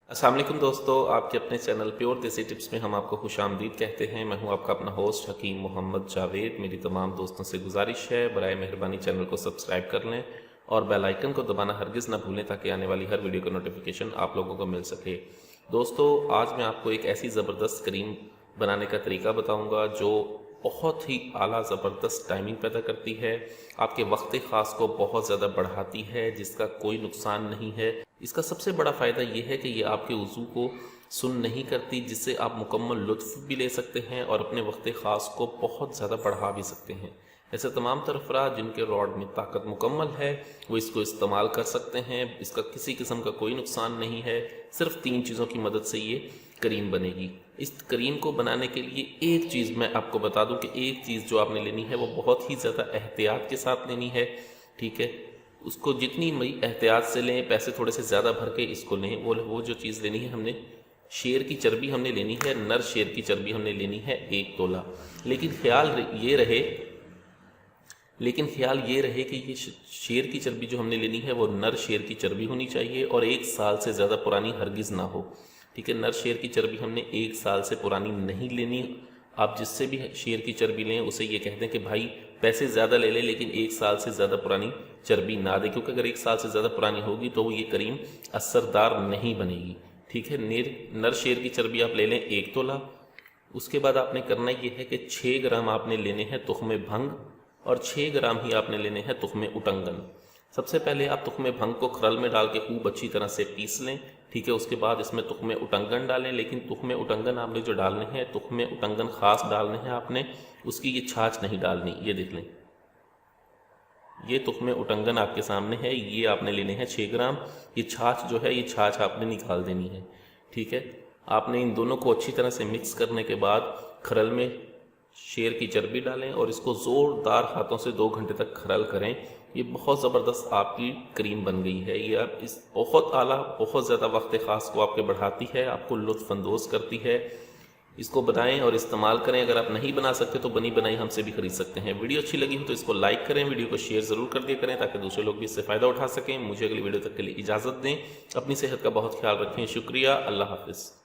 अस्सलाम वालेकुम दोस्तों, आपके अपने चैनल प्योर देसी टिप्स में हम आपको खुशामदीद कहते हैं। मैं हूं आपका अपना होस्ट हकीम मोहम्मद जावेद। मेरी तमाम दोस्तों से गुजारिश है, बराए मेहरबानी चैनल को सब्सक्राइब कर लें और बेल आइकन को दबाना हरगिज़ ना भूलें ताकि आने वाली हर वीडियो का नोटिफिकेशन आप लोगों को मिल सके। दोस्तों, आज मैं आपको एक ऐसी ज़बरदस्त क्रीम बनाने का तरीका बताऊँगा जो बहुत ही आला ज़बरदस्त टाइमिंग पैदा करती है, आपके वक्त ख़ास को बहुत ज़्यादा बढ़ाती है, जिसका कोई नुकसान नहीं है। इसका सबसे बड़ा फ़ायदा ये है कि ये आपके वज़ू को सुन नहीं करती, जिससे आप मुकम्मल लुत्फ़ भी ले सकते हैं और अपने वक्त ख़ास को बहुत ज़्यादा बढ़ा भी सकते हैं। ऐसे तमाम तर अफराद जिनके रॉड में ताकत मुकम्मल है वो इसको इस्तेमाल कर सकते हैं। इसका किसी किस्म का कोई नुकसान नहीं है। सिर्फ 3 चीज़ों की मदद से ये करीम बनेगी। इस करीम को बनाने के लिए एक चीज़ मैं आपको बता दूं कि एक चीज़ जो आपने लेनी है वो बहुत ही ज़्यादा एहतियात के साथ लेनी है। ठीक है, उसको जितनी एहतियात से लें, पैसे थोड़े से ज़्यादा भर के इसको लें। वो जो चीज़ लेनी है, हमने शेर की चर्बी हमने लेनी है, नर शेर की चर्बी हमने लेनी है 1 तोला। लेकिन ख्याल ये रहे कि ये शेर की चर्बी जो हमने लेनी है वो नर शेर की चर्बी होनी चाहिए और 1 साल से ज़्यादा पुरानी हरगिज़ ना हो। ठीक है, नर शेर की चर्बी हमने 1 साल से पुरानी नहीं लेनी। आप जिससे भी शेर की चर्बी लें उसे ये कह दें कि भाई पैसे ज़्यादा ले लें लेकिन 1 साल से ज़्यादा पुरानी चर्बी ना दें, क्योंकि अगर 1 साल से ज़्यादा पुरानी होगी तो ये करीम असरदार नहीं बनेगी। ठीक है, नर शेर की चर्बी आप ले लें 1 तोला। उसके बाद आपने करना ये है कि 6 ग्राम आपने लेने हैं तुख्मे भंग और 6 ग्राम ही आपने लेने हैं तुख्मे उटंगन। सबसे पहले आप तुख्मे भंग को खरल में डाल के खूब अच्छी तरह से पीस लें। ठीक है, उसके बाद इसमें तुख्मे उटंगन डालें, लेकिन तुख्मे उटंगन आपने जो डालने हैं, तुख्मे उटंगन ख़ास डालने हैं आपने, उसकी ये छाछ नहीं डालनी। ये देख लें, ये तुख्मे उटंगन आपके सामने है, ये आपने लेने हैं 6 ग्राम। ये छाछ जो है, ये छाछ आपने निकाल देनी है। ठीक है, आपने इन दोनों को अच्छी तरह से मिक्स करने के बाद खरल में शेर की चर्बी डालें और इसको ज़ोरदार हाथों से 2 घंटे तक खरल करें। ये बहुत ज़बरदस्त आपकी क्रीम बन गई है। ये आप इस बहुत आला, बहुत ज़्यादा वक्त ख़ास को आपके बढ़ाती है, आपको लुत्फ़अंदोज़ करती है। इसको बनाएं और इस्तेमाल करें। अगर आप नहीं बना सकते तो बनी बनाई हमसे भी खरीद सकते हैं। वीडियो अच्छी लगी हो तो इसको लाइक करें, वीडियो को शेयर ज़रूर कर दिया करें ताकि दूसरे लोग भी इससे फ़ायदा उठा सकें। मुझे अगली वीडियो तक के लिए इजाज़त दें। अपनी सेहत का बहुत ख्याल रखें। शुक्रिया। अल्लाह हाफ़िज़।